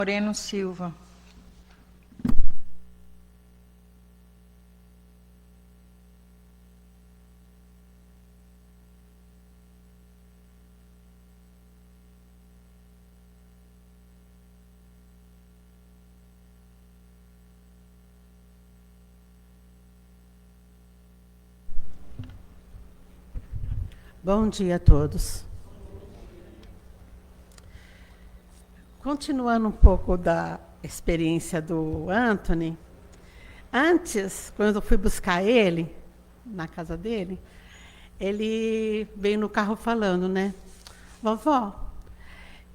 Moreno Silva. Bom dia a todos. Continuando um pouco da experiência do Anthony, antes, quando eu fui buscar ele, na casa dele, ele veio no carro falando, né? Vovó,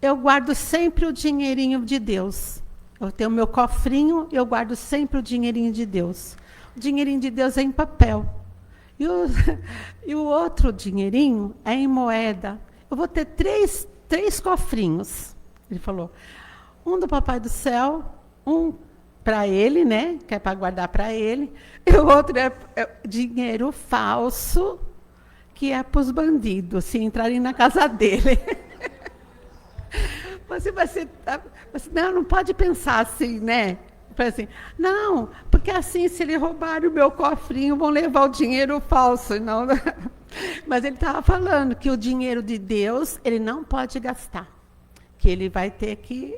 eu guardo sempre o dinheirinho de Deus. Eu tenho meu cofrinho, eu guardo sempre o dinheirinho de Deus. O dinheirinho de Deus é em papel. E o outro dinheirinho é em moeda. Eu vou ter três cofrinhos. Ele falou, um do Papai do Céu, um para ele, né, que é para guardar para ele, e o outro é dinheiro falso, que é para os bandidos, se entrarem na casa dele. Não pode pensar assim, né? Assim, não, porque assim, se ele roubar o meu cofrinho, vão levar o dinheiro falso. Não. Mas ele estava falando que o dinheiro de Deus, ele não pode gastar. Que ele vai ter que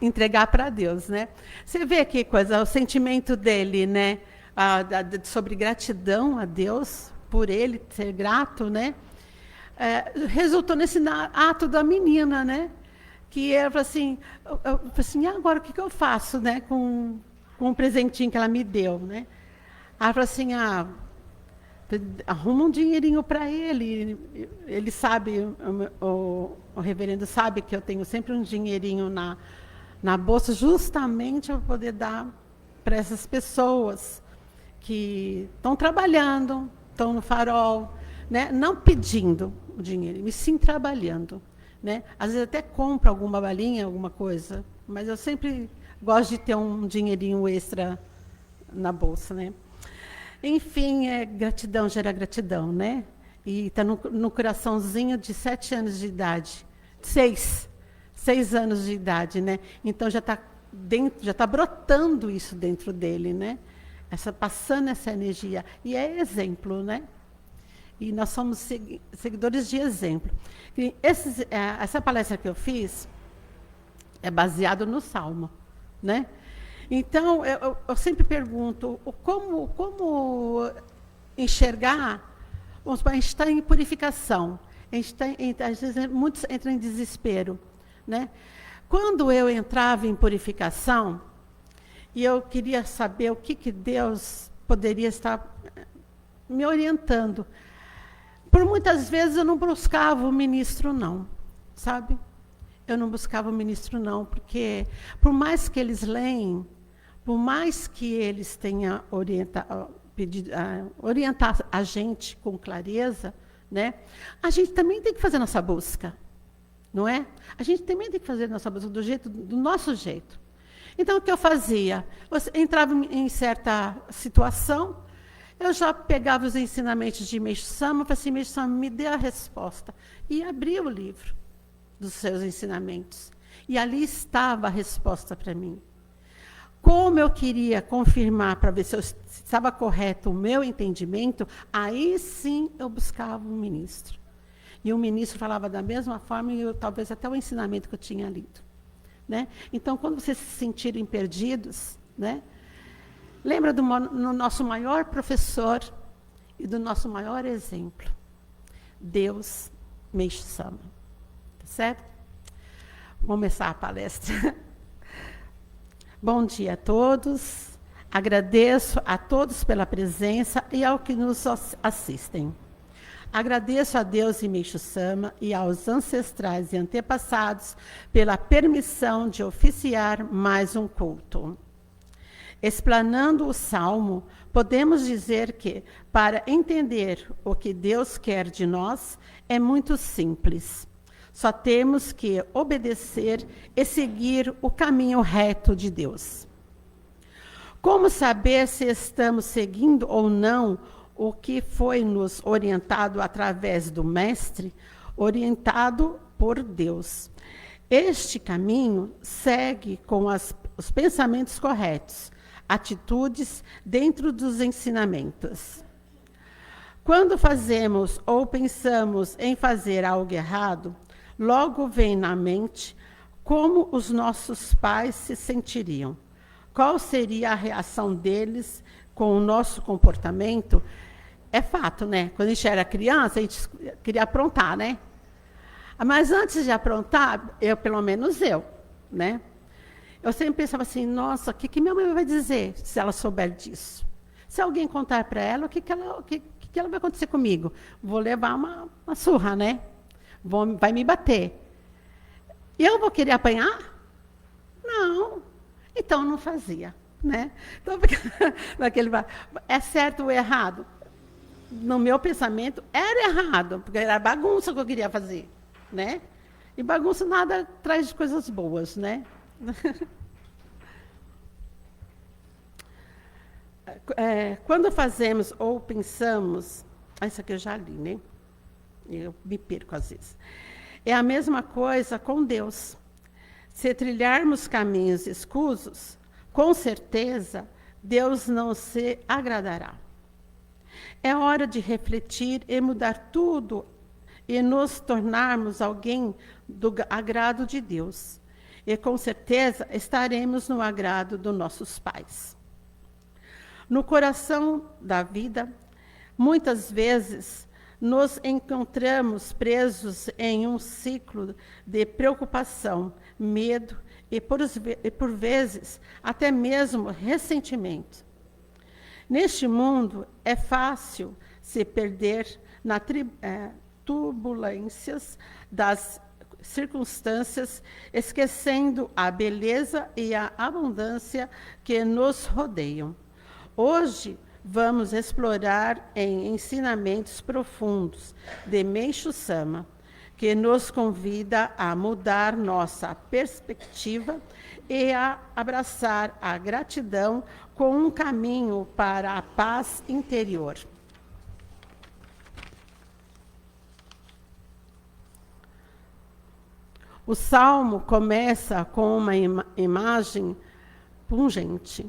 entregar para Deus, né? Você vê que coisa, o sentimento dele, né? Sobre gratidão a Deus, por ele ser grato, né? Resultou nesse ato da menina, né? Que ela falou assim, e agora o que eu faço, né, com o presentinho que ela me deu, né? Ela falou assim, arruma um dinheirinho para ele. Ele sabe, o reverendo sabe que eu tenho sempre um dinheirinho na bolsa, justamente para poder dar para essas pessoas que estão trabalhando, estão no farol, né? Não pedindo o dinheiro, e sim trabalhando. Né? Às vezes até compro alguma balinha, alguma coisa, mas eu sempre gosto de ter um dinheirinho extra na bolsa, né? Enfim, gratidão gera gratidão, né? E está no coraçãozinho de 7 anos de idade, 6 anos de idade, né? Então já está brotando isso dentro dele, né? Passando essa energia, e é exemplo, né? E nós somos seguidores de exemplo. Essa palestra que eu fiz é baseada no Salmo, né? Então, eu sempre pergunto, como enxergar, vamos supor, a gente está em purificação, às vezes muitos entram em desespero, né? Quando eu entrava em purificação, e eu queria saber o que Deus poderia estar me orientando, por muitas vezes eu não buscava o ministro, não, sabe? Eu não buscava o ministro, não, porque por mais que eles leem, por mais que eles tenham orientar a gente com clareza, né? A gente também tem que fazer nossa busca, não é? A gente também tem que fazer nossa busca do nosso jeito. Então, o que eu fazia? Eu entrava em certa situação, eu já pegava os ensinamentos de Meixo Sama, falei assim, Meixo Sama, me dê a resposta. E abria o livro dos seus ensinamentos. E ali estava a resposta para mim. Como eu queria confirmar para ver se estava correto o meu entendimento, aí sim eu buscava um ministro. E o ministro falava da mesma forma, e talvez até o ensinamento que eu tinha lido. Né? Então, quando vocês se sentirem perdidos, né? Lembra do nosso maior professor e do nosso maior exemplo, Deus, Meixo Sama. Tá certo? Vamos começar a palestra. Bom dia a todos. Agradeço a todos pela presença e ao que nos assistem. Agradeço a Deus e Meixo Sama e aos ancestrais e antepassados pela permissão de oficiar mais um culto. Explanando o Salmo, podemos dizer que, para entender o que Deus quer de nós, é muito simples. Só temos que obedecer e seguir o caminho reto de Deus. Como saber se estamos seguindo ou não o que foi nos orientado através do Mestre, orientado por Deus? Este caminho segue com os pensamentos corretos, atitudes dentro dos ensinamentos. Quando fazemos ou pensamos em fazer algo errado, logo vem na mente como os nossos pais se sentiriam. Qual seria a reação deles com o nosso comportamento? É fato, né? Quando a gente era criança, a gente queria aprontar, né? Mas antes de aprontar, pelo menos eu, né? Eu sempre pensava assim, nossa, o que minha mãe vai dizer se ela souber disso? Se alguém contar para ela, o que ela vai acontecer comigo? Vou levar uma surra, né? Vai me bater. E eu vou querer apanhar? Não. Então, não fazia, né? Então, é certo ou errado? No meu pensamento, era errado, porque era bagunça que eu queria fazer, né? E bagunça nada traz coisas boas, né? Quando fazemos ou pensamos... Isso aqui eu já li, né? Eu me perco às vezes. É a mesma coisa com Deus. Se trilharmos caminhos escusos, com certeza, Deus não se agradará. É hora de refletir e mudar tudo e nos tornarmos alguém do agrado de Deus. E com certeza estaremos no agrado dos nossos pais. No coração da vida, muitas vezes nos encontramos presos em um ciclo de preocupação, medo e, por vezes, até mesmo ressentimento. Neste mundo, é fácil se perder nas turbulências das circunstâncias, esquecendo a beleza e a abundância que nos rodeiam. Hoje, vamos explorar em ensinamentos profundos de Meishu Sama, que nos convida a mudar nossa perspectiva e a abraçar a gratidão com um caminho para a paz interior. O salmo começa com uma imagem pungente.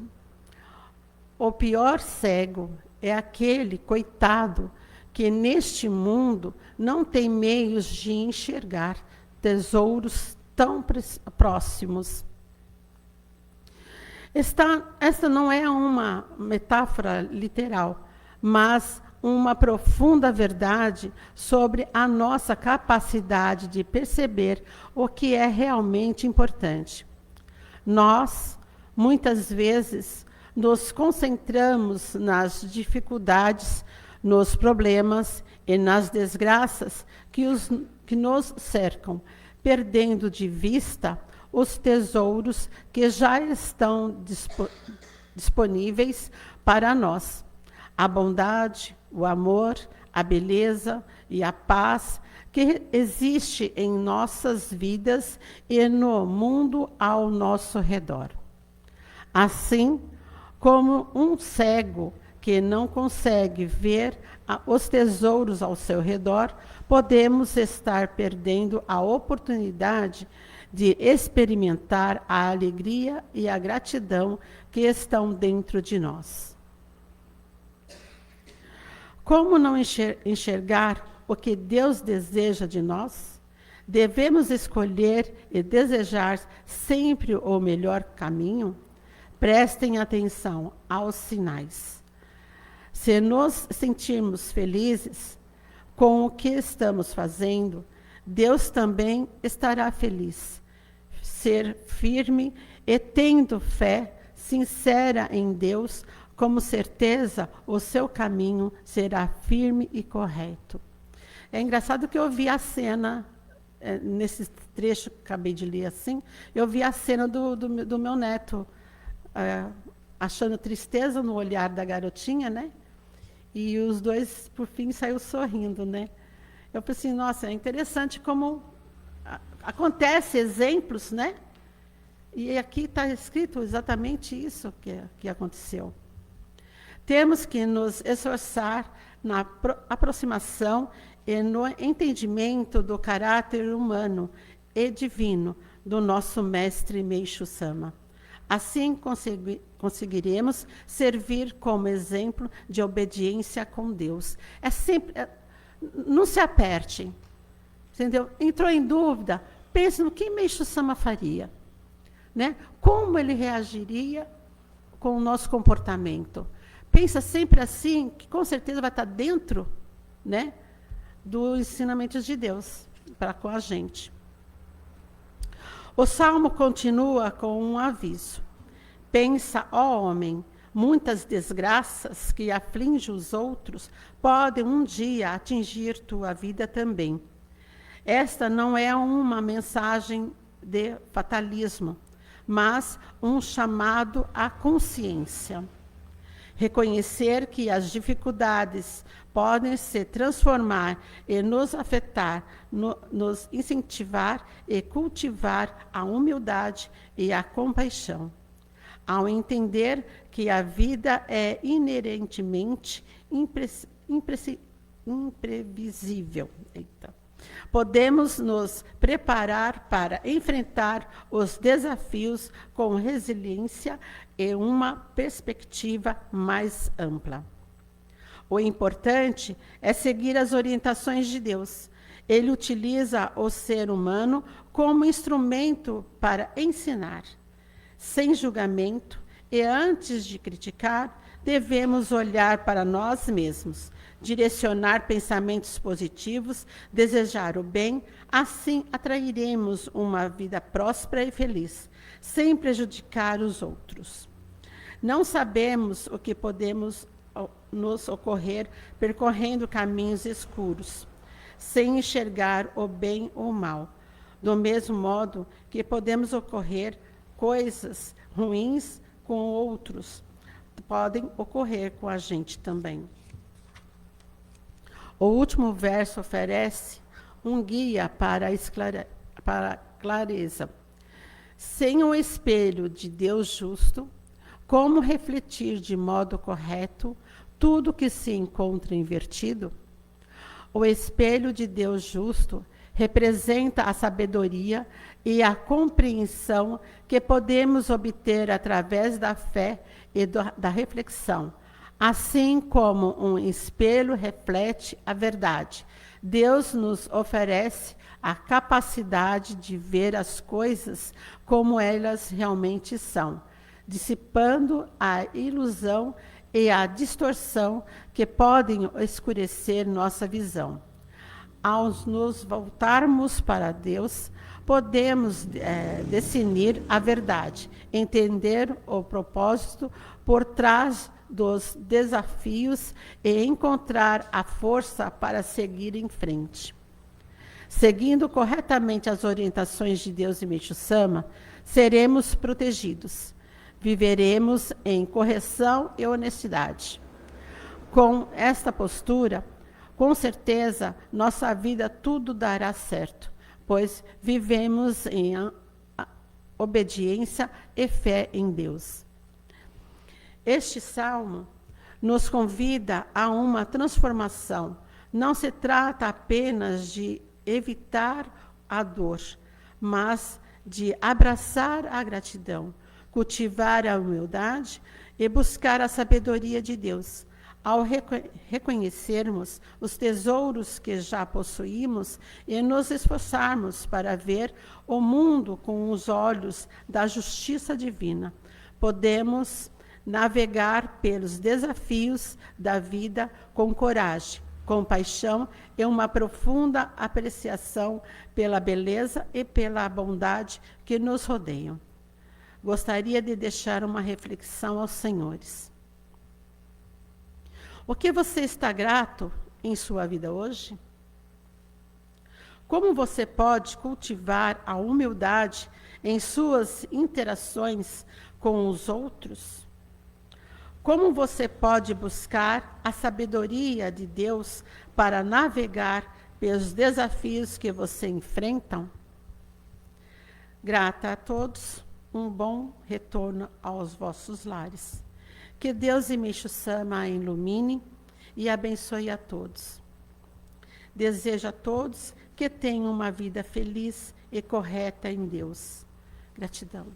O pior cego é aquele coitado que neste mundo não tem meios de enxergar tesouros tão próximos. Esta não é uma metáfora literal, mas uma profunda verdade sobre a nossa capacidade de perceber o que é realmente importante. Nós, muitas vezes, nos concentramos nas dificuldades, nos problemas e nas desgraças que nos cercam, perdendo de vista os tesouros que já estão disponíveis para nós. A bondade, o amor, a beleza e a paz que existe em nossas vidas e no mundo ao nosso redor. Assim, como um cego que não consegue ver os tesouros ao seu redor, podemos estar perdendo a oportunidade de experimentar a alegria e a gratidão que estão dentro de nós. Como não enxergar o que Deus deseja de nós? Devemos escolher e desejar sempre o melhor caminho? Prestem atenção aos sinais. Se nos sentirmos felizes com o que estamos fazendo, Deus também estará feliz. Ser firme e tendo fé sincera em Deus, como certeza o seu caminho será firme e correto. É engraçado que eu vi a cena, nesse trecho que acabei de ler assim, eu vi a cena do meu neto, achando tristeza no olhar da garotinha, né? E os dois, por fim, saiu sorrindo, né? Eu pensei assim, nossa, é interessante como acontece exemplos, né? E aqui está escrito exatamente isso que aconteceu. Temos que nos esforçar na aproximação e no entendimento do caráter humano e divino, do nosso mestre Meixo Sama. Assim conseguiremos servir como exemplo de obediência com Deus. Não se aperte, entendeu? Entrou em dúvida, pense no que Meixo Sama faria, né? Como ele reagiria com o nosso comportamento. Pensa sempre assim, que com certeza vai estar dentro, né, dos ensinamentos de Deus para com a gente. O Salmo continua com um aviso. Pensa, ó homem, muitas desgraças que afligem os outros podem um dia atingir tua vida também. Esta não é uma mensagem de fatalismo, mas um chamado à consciência. Reconhecer que as dificuldades podem se transformar e nos afetar, nos incentivar e cultivar a humildade e a compaixão. Ao entender que a vida é inerentemente imprevisível. Podemos nos preparar para enfrentar os desafios com resiliência e uma perspectiva mais ampla. O importante é seguir as orientações de Deus. Ele utiliza o ser humano como instrumento para ensinar, sem julgamento, e antes de criticar, devemos olhar para nós mesmos, direcionar pensamentos positivos, desejar o bem, assim atrairemos uma vida próspera e feliz, sem prejudicar os outros. Não sabemos o que podemos nos ocorrer percorrendo caminhos escuros, sem enxergar o bem ou o mal. Do mesmo modo que podemos ocorrer coisas ruins com outros, podem ocorrer com a gente também. O último verso oferece um guia para a clareza. Sem o espelho de Deus justo, como refletir de modo correto tudo que se encontra invertido? O espelho de Deus justo representa a sabedoria e a compreensão que podemos obter através da fé e da reflexão, assim como um espelho reflete a verdade. Deus nos oferece a capacidade de ver as coisas como elas realmente são, dissipando a ilusão e a distorção que podem escurecer nossa visão. Ao nos voltarmos para Deus, podemos discernir a verdade, entender o propósito por trás dos desafios e encontrar a força para seguir em frente. Seguindo corretamente as orientações de Deus e Meixo Sama, seremos protegidos. Viveremos em correção e honestidade. Com esta postura, com certeza, nossa vida tudo dará certo, pois vivemos em obediência e fé em Deus. Este salmo nos convida a uma transformação. Não se trata apenas de evitar a dor, mas de abraçar a gratidão, cultivar a humildade e buscar a sabedoria de Deus. Ao reconhecermos os tesouros que já possuímos e nos esforçarmos para ver o mundo com os olhos da justiça divina, podemos navegar pelos desafios da vida com coragem, compaixão e uma profunda apreciação pela beleza e pela bondade que nos rodeiam. Gostaria de deixar uma reflexão aos senhores. O que você está grato em sua vida hoje? Como você pode cultivar a humildade em suas interações com os outros? Como você pode buscar a sabedoria de Deus para navegar pelos desafios que você enfrenta? Grata a todos, um bom retorno aos vossos lares. Que Deus e Meixo Sama a ilumine e abençoe a todos. Desejo a todos que tenham uma vida feliz e correta em Deus. Gratidão.